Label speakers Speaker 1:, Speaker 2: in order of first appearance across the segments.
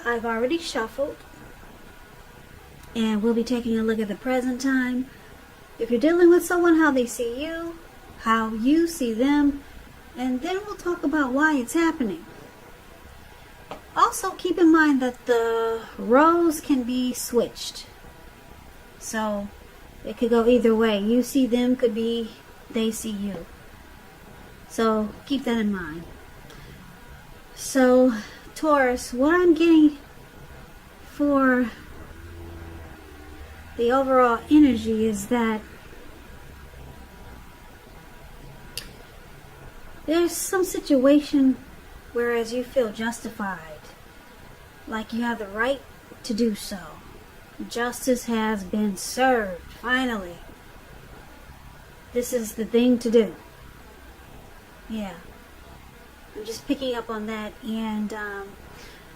Speaker 1: I've already shuffled, and we'll be taking a look at the present time. If you're dealing with someone, how they see you, how you see them, and then we'll talk about why it's happening. Also, keep in mind that the roles can be switched. So, it could go either way. You see them, could be they see you. So, keep that in mind. So, Taurus, what I'm getting for the overall energy is that there's some situation whereas you feel justified, like you have the right to do so. Justice has been served, finally. This is the thing to do. Yeah. I'm just picking up on that. And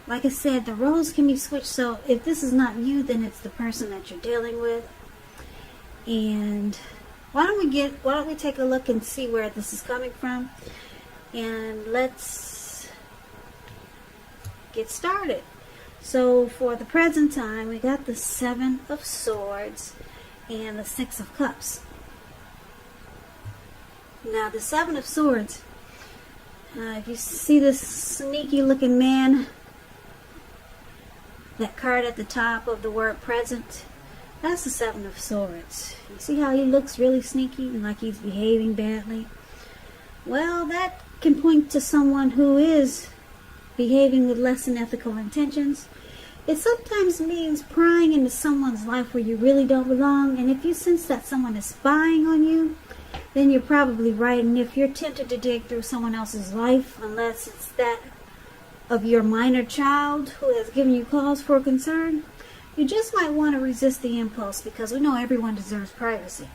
Speaker 1: like I said, the roles can be switched. So if this is not you, then it's the person that you're dealing with. And why don't we take a look and see where this is coming from? And let's get started. So for the present time, we got the 7 of Swords and the 6 of Cups. Now the 7 of Swords, if you see this sneaky looking man, that card at the top of the word present, that's the 7 of Swords. You see how he looks really sneaky and like he's behaving badly? Well, that can point to someone who is behaving with less than ethical intentions. It sometimes means prying into someone's life where you really don't belong, and if you sense that someone is spying on you, then you're probably right. And if you're tempted to dig through someone else's life, unless it's that of your minor child who has given you cause for concern, you just might want to resist the impulse, because we know everyone deserves privacy.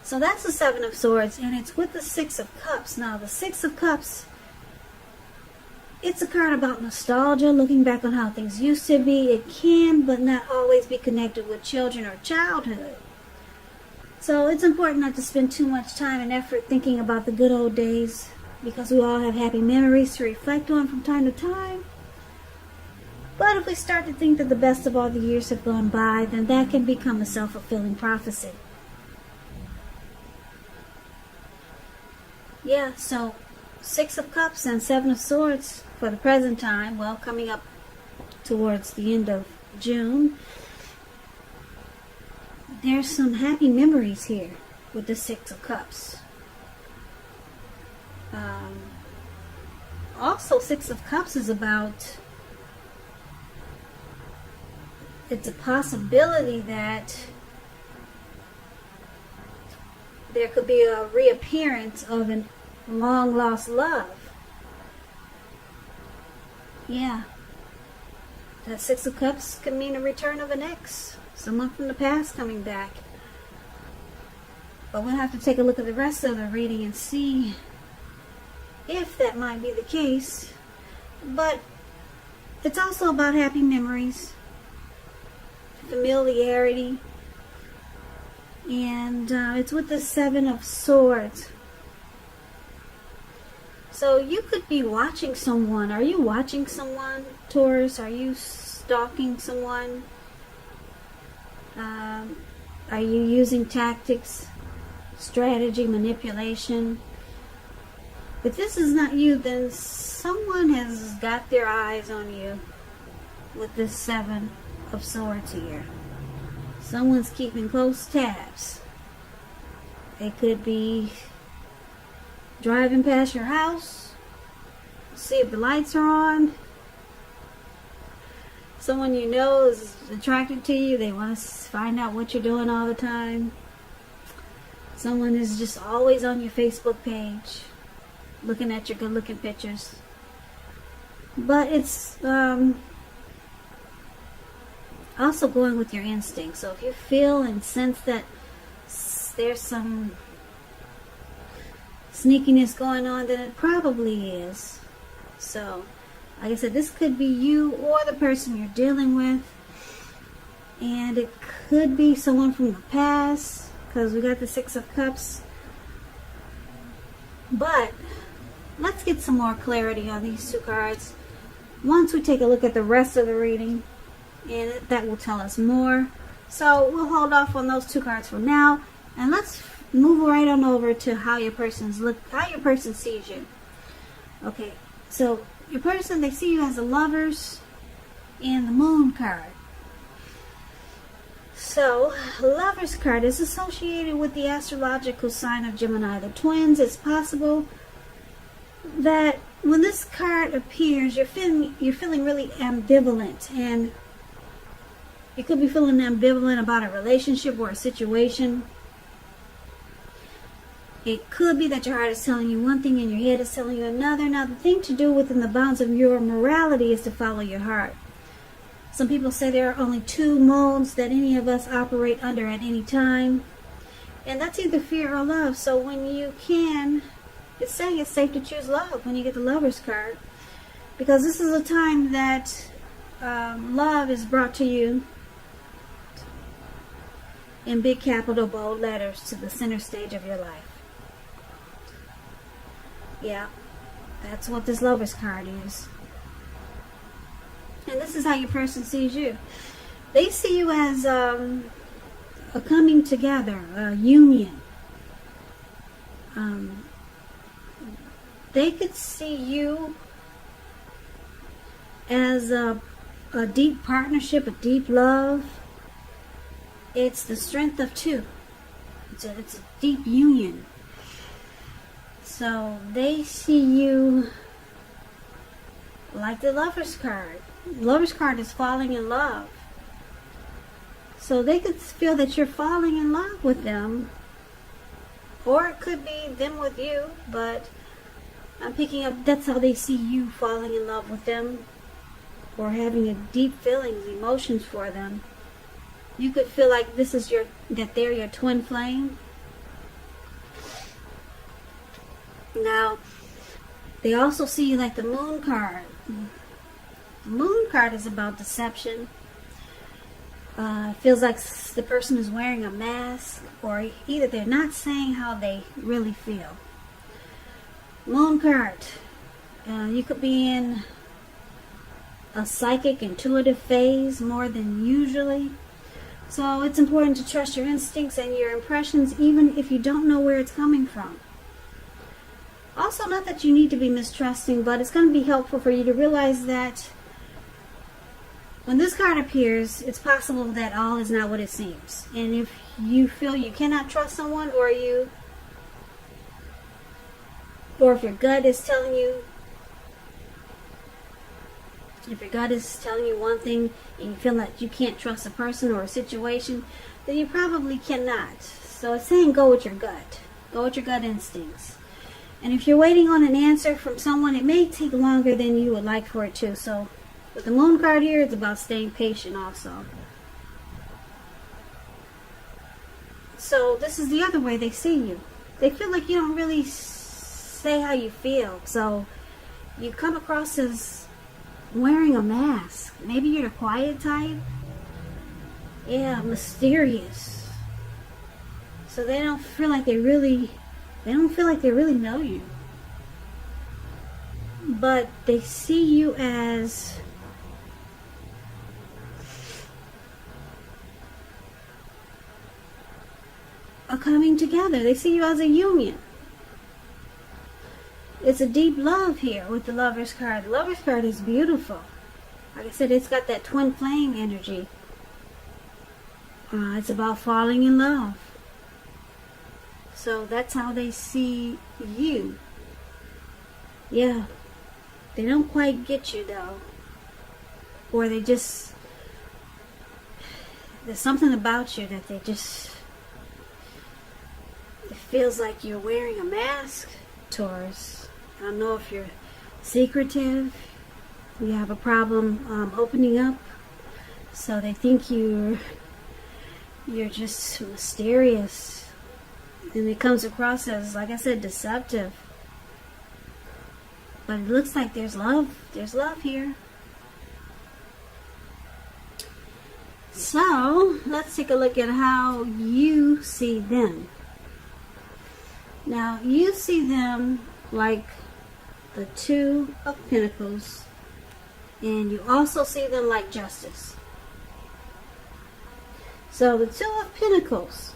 Speaker 1: So that's the 7 of Swords, and it's with the 6 of Cups. Now, the 6 of Cups, it's a card about nostalgia, looking back on how things used to be. It can, but not always, be connected with children or childhood. So it's important not to spend too much time and effort thinking about the good old days, because we all have happy memories to reflect on from time to time. But if we start to think that the best of all the years have gone by, then that can become a self-fulfilling prophecy. Yeah, so 6 of Cups and 7 of Swords for the present time. Well, coming up towards the end of June, there's some happy memories here with the 6 of Cups. Also, 6 of Cups is about, it's a possibility that there could be a reappearance of a long lost love. Yeah. That 6 of Cups could mean a return of an ex. Someone from the past coming back. But we'll have to take a look at the rest of the reading and see if that might be the case. But it's also about happy memories, familiarity, and it's with the 7 of Swords. So you could be watching someone. Are you watching someone, Taurus? Are you stalking someone? Are you using tactics, strategy, manipulation? If this is not you, then someone has got their eyes on you with this 7 of Swords here. Someone's keeping close tabs. They could be driving past your house, see if the lights are on. Someone you know is attracted to you. They want to find out what you're doing all the time. Someone is just always on your Facebook page, looking at your good-looking pictures. But it's also going with your instincts. So if you feel and sense that there's some sneakiness going on, then it probably is. So, like I said, this could be you or the person you're dealing with. And it could be someone from the past, because we got the 6 of Cups. But let's get some more clarity on these two cards. once we take a look at the rest of the reading, and that will tell us more. So we'll hold off on those 2 cards for now, and let's move right on over to how your person sees you. Okay, so your person, they see you as the Lovers and the Moon card. So, Lovers card is associated with the astrological sign of Gemini, the twins. It's possible that when this card appears, you're feeling really ambivalent, and you could be feeling ambivalent about a relationship or a situation. It could be that your heart is telling you one thing and your head is telling you another. Now, the thing to do within the bounds of your morality is to follow your heart. Some people say there are only 2 modes that any of us operate under at any time, and that's either fear or love. So when you can, it's saying it's safe to choose love when you get the Lovers card, because this is a time that love is brought to you in big capital bold letters to the center stage of your life. Yeah, that's what this Lovers card is. And this is how your person sees you. They see you as a coming together, a union. They could see you as a deep partnership, a deep love. It's the strength of 2. It's a deep union. So they see you like the Lovers card. The Lovers card is falling in love. So they could feel that you're falling in love with them. Or it could be them with you, but I'm picking up that's how they see you falling in love with them, or having a deep feelings, emotions for them. You could feel like that they're your twin flame. Now, they also see you like the Moon card. The Moon card is about deception. It feels like the person is wearing a mask, or either they're not saying how they really feel. Moon card. You could be in a psychic, intuitive phase more than usually. So it's important to trust your instincts and your impressions, even if you don't know where it's coming from. Also, not that you need to be mistrusting, but it's going to be helpful for you to realize that when this card appears, it's possible that all is not what it seems. And if you feel you cannot trust someone, or if your gut is telling you, one thing, and you feel like you can't trust a person or a situation, then you probably cannot. So it's saying go with your gut. Go with your gut instincts. And if you're waiting on an answer from someone, it may take longer than you would like for it to. So with the Moon card here, it's about staying patient also. So this is the other way they see you. They feel like you don't really say how you feel. So you come across as wearing a mask. Maybe you're the quiet type. Yeah, mysterious. So they don't feel like they really know you. But they see you as a coming together. They see you as a union. It's a deep love here with the Lovers card. The Lovers card is beautiful. Like I said, it's got that twin flame energy. It's about falling in love. So that's how they see you. Yeah. They don't quite get you though. Or there's something about you that it feels like you're wearing a mask, Taurus. I don't know if you're secretive. You have a problem opening up. So they think you're just mysterious. And it comes across as, like I said, deceptive. But it looks like there's love. There's love here. So, let's take a look at how you see them. Now, you see them like the 2 of Pentacles And you also see them like justice. So the Two of Pentacles,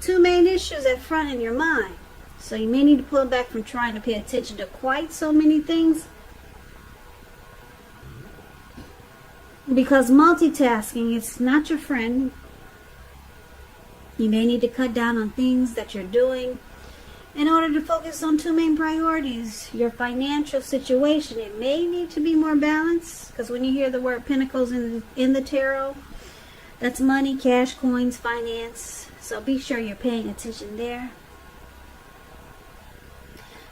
Speaker 1: two main issues at front in your mind. So you may need to pull back from trying to pay attention to quite so many things, because multitasking is not your friend. You may need to cut down on things that you're doing in order to focus on two main priorities. Your financial situation, it may need to be more balanced, because when you hear the word Pentacles in the tarot, that's money, cash, coins, finance. So be sure you're paying attention there.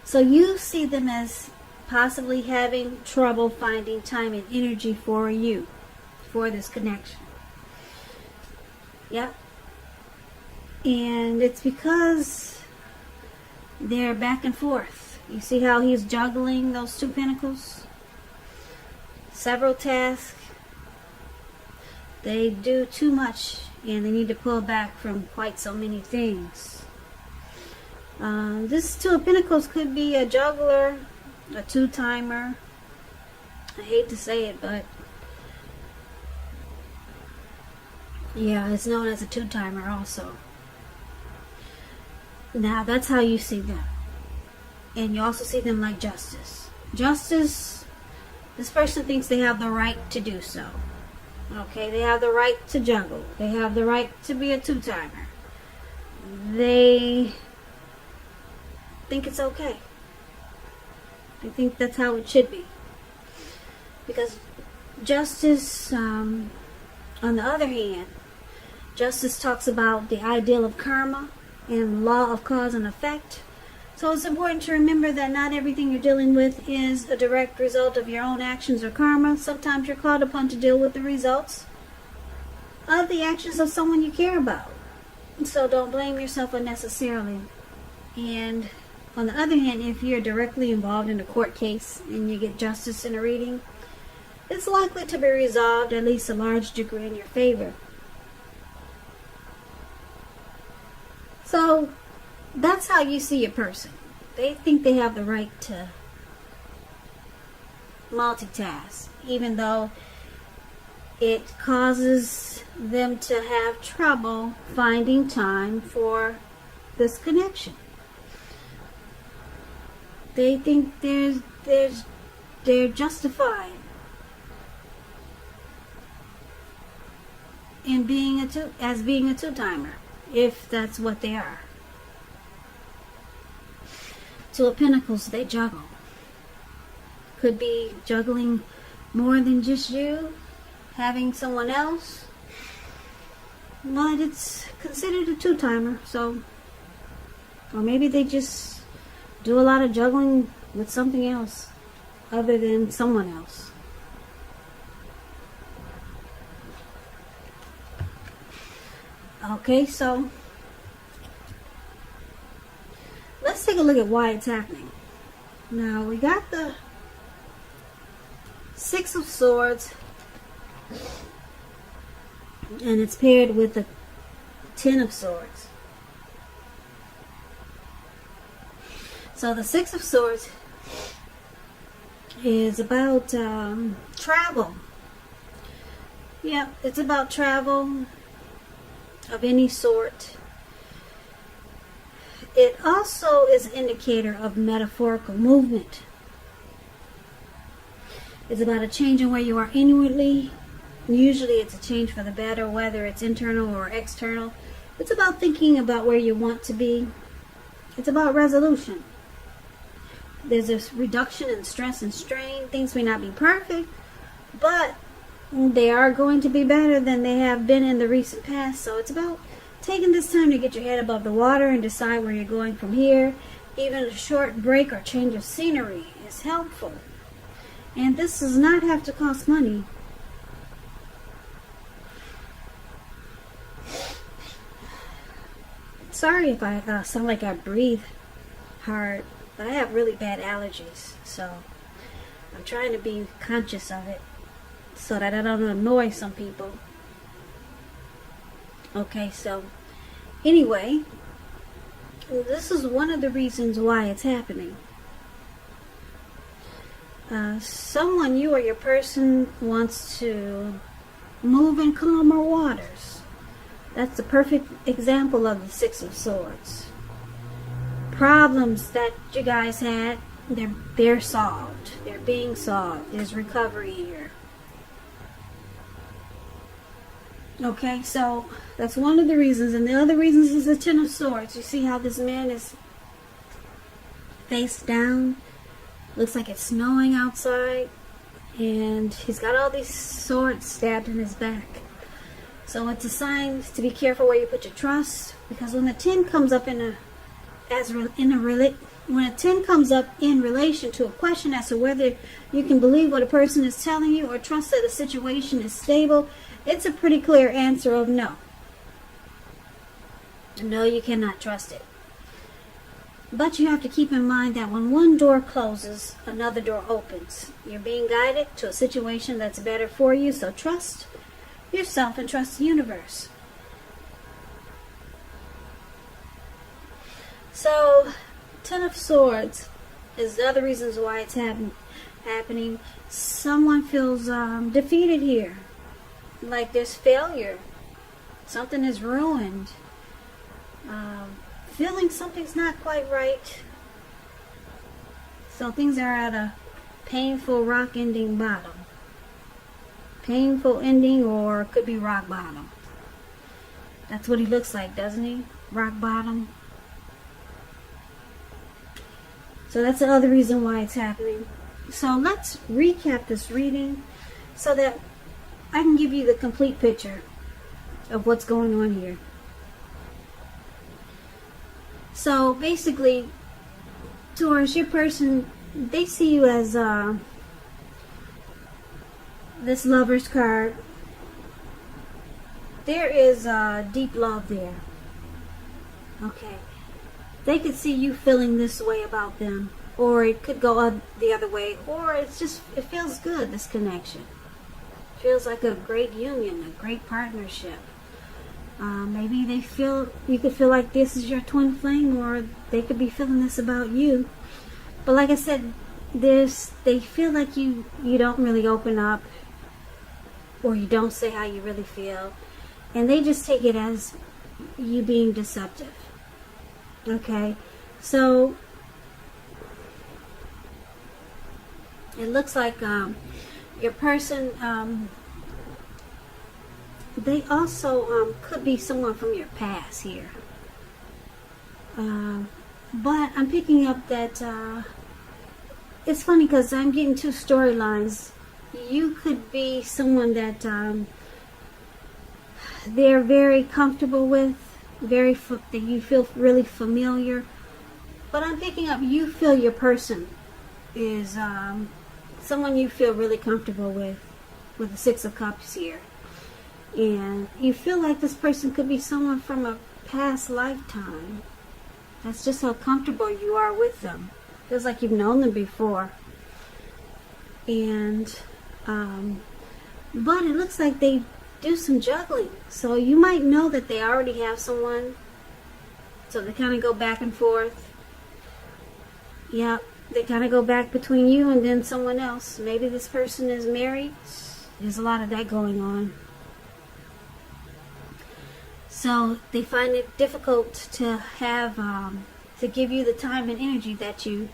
Speaker 1: So you see them as possibly having trouble finding time and energy for you, for this connection. Yep. And it's because they're back and forth. You see how he's juggling those two pentacles? Several tasks. They do too much and they need to pull back from quite so many things. This Two of Pentacles could be a juggler, a two-timer. I hate to say it, but yeah, it's known as a two-timer also. Now, that's how you see them. And you also see them like justice. Justice, this person thinks they have the right to do so. Okay, they have the right to juggle. They have the right to be a two-timer. They think it's okay. They think that's how it should be. Because justice, on the other hand, justice talks about the ideal of karma and law of cause and effect. So it's important to remember that not everything you're dealing with is a direct result of your own actions or karma. Sometimes you're called upon to deal with the results of the actions of someone you care about. So don't blame yourself unnecessarily. And on the other hand, if you're directly involved in a court case and you get justice in a reading, it's likely to be resolved at least a large degree in your favor. So that's how you see a person. They think they have the right to multitask, even though it causes them to have trouble finding time for this connection. They think they're justified in being a two-timer, if that's what they are. Two of Pentacles, they juggle. Could be juggling more than just you, having someone else. But it's considered a two-timer, so, or maybe they just do a lot of juggling with something else other than someone else. Okay, so let's take a look at why it's happening. Now, we got the Six of Swords, and it's paired with the Ten of Swords. So the Six of Swords is about travel. Yeah, it's about travel of any sort. It also is an indicator of metaphorical movement. It's about a change in where you are inwardly. Usually it's a change for the better, whether it's internal or external. It's about thinking about where you want to be. It's about resolution. There's a reduction in stress and strain. Things may not be perfect, but they are going to be better than they have been in the recent past. So it's about taking this time to get your head above the water and decide where you're going from here. Even a short break or change of scenery is helpful. And this does not have to cost money. Sorry if I sound like I breathe hard, but I have really bad allergies, so I'm trying to be conscious of it so that I don't annoy some people. Okay, so anyway, this is one of the reasons why it's happening. Someone, you or your person, wants to move in calmer waters. That's the perfect example of the Six of Swords. Problems that you guys had, they're solved. They're being solved. There's recovery here. Okay, so that's one of the reasons. And the other reasons is the Ten of Swords. You see how this man is face down? Looks like it's snowing outside, and he's got all these swords stabbed in his back. So it's a sign to be careful where you put your trust, because when the 10 comes up when a 10 comes up in relation to a question as to whether you can believe what a person is telling you or trust that a situation is stable, it's a pretty clear answer of no. No, you cannot trust it. But you have to keep in mind that when one door closes, another door opens. You're being guided to a situation that's better for you, so trust yourself and trust the universe. So, Ten of Swords is the other reasons why it's happening. Someone feels defeated here. Like there's failure. Something is ruined. Feeling something's not quite right. So things are at a painful rock ending bottom. Painful ending, or it could be rock bottom. That's what he looks like, doesn't he? Rock bottom. So that's the other reason why it's happening. So let's recap this reading so that I can give you the complete picture of what's going on here. So basically, Taurus, your person, they see you as this Lover's card. There is deep love there. Okay. They could see you feeling this way about them, or it could go the other way, or it feels good, this connection. It feels like a great union, a great partnership. Maybe you could feel like this is your twin flame, or they could be feeling this about you. But like I said, they feel like you don't really open up, or you don't say how you really feel, and they just take it as you being deceptive. Okay, so it looks like your person, they also could be someone from your past here. But I'm picking up that it's funny because I'm getting two storylines. You could be someone that they're very comfortable with, that you feel really familiar. But I'm picking up you feel your person is someone you feel really comfortable with the Six of Cups here. And you feel like this person could be someone from a past lifetime. That's just how comfortable you are with them. Feels like you've known them before. And but it looks like they do some juggling. So you might know that they already have someone. So they kind of go back and forth. Yeah, they kind of go back between you and then someone else. Maybe this person is married. There's a lot of that going on. So they find it difficult to have, to give you the time and energy that you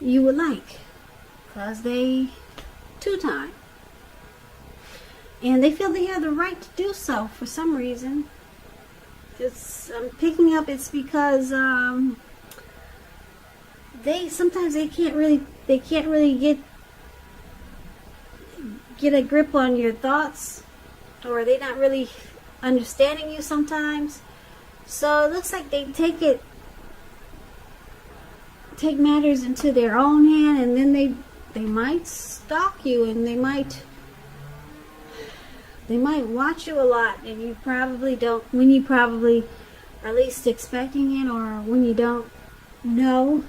Speaker 1: would like. Because they two-time. And they feel they have the right to do so for some reason. I'm picking up it's because sometimes they can't really get a grip on your thoughts, or they're not really understanding you sometimes. So it looks like they take matters into their own hand, and then they might stalk you, and they might watch you a lot, and you probably don't, when you probably are least expecting it, or when you don't know.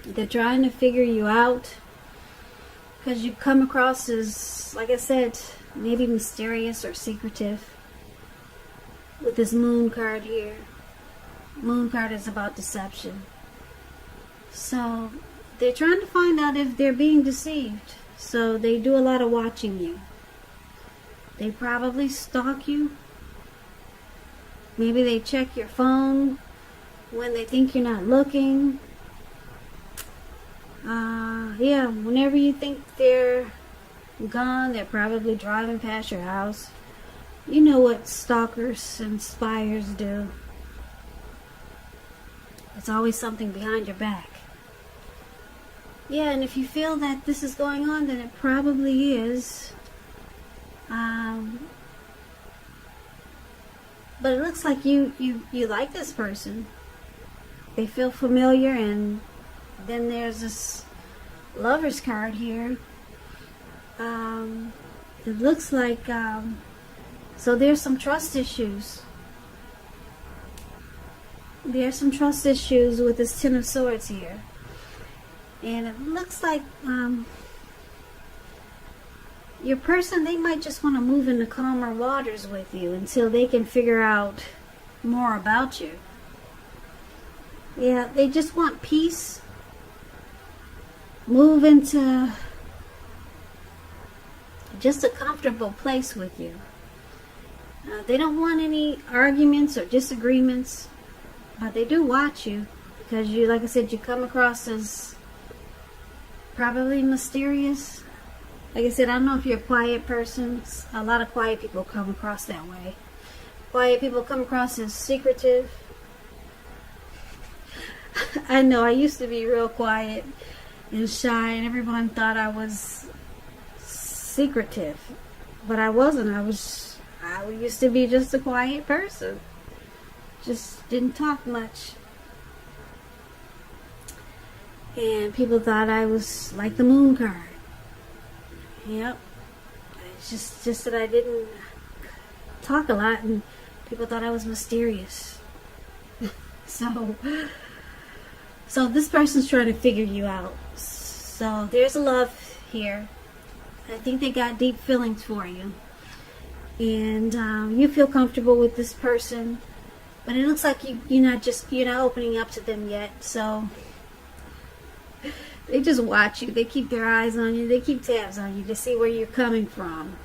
Speaker 1: They're trying to figure you out because you come across as, like I said, maybe mysterious or secretive. With this Moon card here. Moon card is about deception. So they're trying to find out if they're being deceived. So they do a lot of watching you. They probably stalk you. Maybe they check your phone when they think you're not looking. Yeah, whenever you think they're gone, they're probably driving past your house. You know what stalkers and spies do. It's always something behind your back. Yeah, and if you feel that this is going on, then it probably is. But it looks like you like this person. They feel familiar, and then there's this Lover's card here. It looks like, so there's some trust issues. There's some trust issues with this Ten of Swords here. And it looks like your person, they might just want to move into calmer waters with you until they can figure out more about you. Yeah, they just want peace. Move into just a comfortable place with you. They don't want any arguments or disagreements, but they do watch you because you, like I said, you come across as probably mysterious. Like I said, I don't know if you're a quiet person. A lot of quiet people come across that way. Quiet people come across as secretive. I know, I used to be real quiet and shy, and everyone thought I was secretive. But I wasn't. I used to be just a quiet person. Just didn't talk much. And people thought I was like the moon card. Yep. It's just that I didn't talk a lot, and people thought I was mysterious. So this person's trying to figure you out. So there's a love here. I think they got deep feelings for you. And you feel comfortable with this person. But it looks like you're not opening up to them yet. So they just watch you. They keep their eyes on you. They keep tabs on you to see where you're coming from.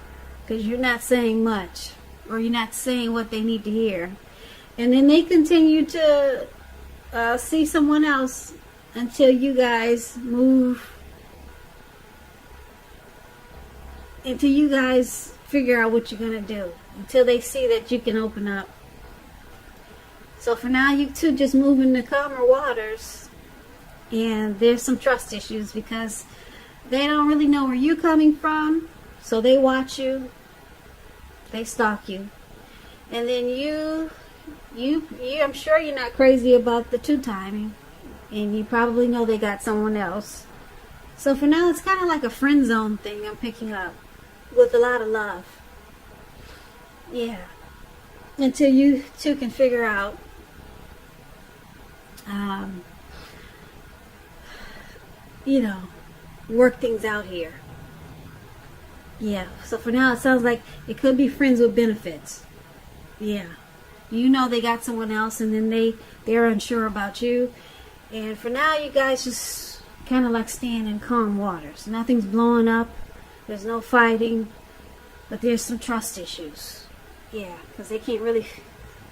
Speaker 1: Because you're not saying much. Or you're not saying what they need to hear. And then they continue to see someone else until you guys move. Until you guys figure out what you're going to do. Until they see that you can open up. So for now, you two just move into calmer waters. And there's some trust issues because they don't really know where you're coming from. So they watch you. They stalk you. And then you, I'm sure you're not crazy about the two-timing. And you probably know they got someone else. So for now, it's kind of like a friend zone thing I'm picking up. With a lot of love. Yeah. Until you two can figure out work things out here. Yeah. So for now, it sounds like it could be friends with benefits. Yeah. You know they got someone else, and then they're unsure about you. And for now, you guys just kind of like staying in calm waters. Nothing's blowing up. There's no fighting. But there's some trust issues. Yeah. Because they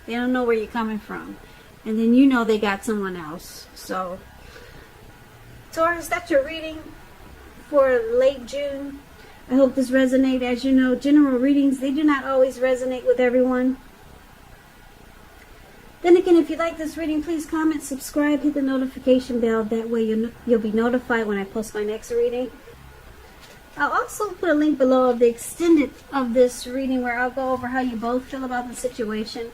Speaker 1: don't know where you're coming from. And then you know they got someone else. So, Taurus, that's your reading for late June. I hope this resonates. As you know, general readings, they do not always resonate with everyone. Then again, if you like this reading, please comment, subscribe, hit the notification bell. That way you'll be notified when I post my next reading. I'll also put a link below of the extended of this reading where I'll go over how you both feel about the situation.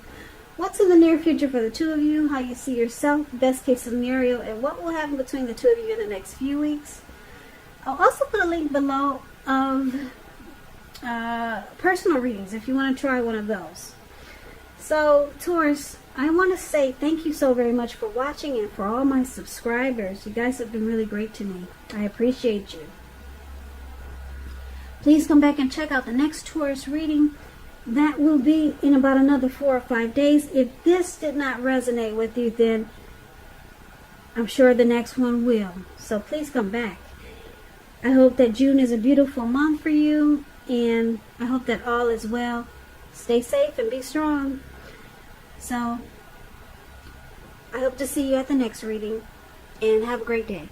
Speaker 1: What's in the near future for the two of you, how you see yourself, best case scenario, and what will happen between the two of you in the next few weeks. I'll also put a link below of personal readings if you want to try one of those. So, Taurus, I want to say thank you so very much for watching, and for all my subscribers. You guys have been really great to me. I appreciate you. Please come back and check out the next Taurus reading. That will be in about another 4 or 5 days. If this did not resonate with you, then I'm sure the next one will. So please come back. I hope that June is a beautiful month for you, and I hope that all is well. Stay safe and be strong. So I hope to see you at the next reading, and have a great day.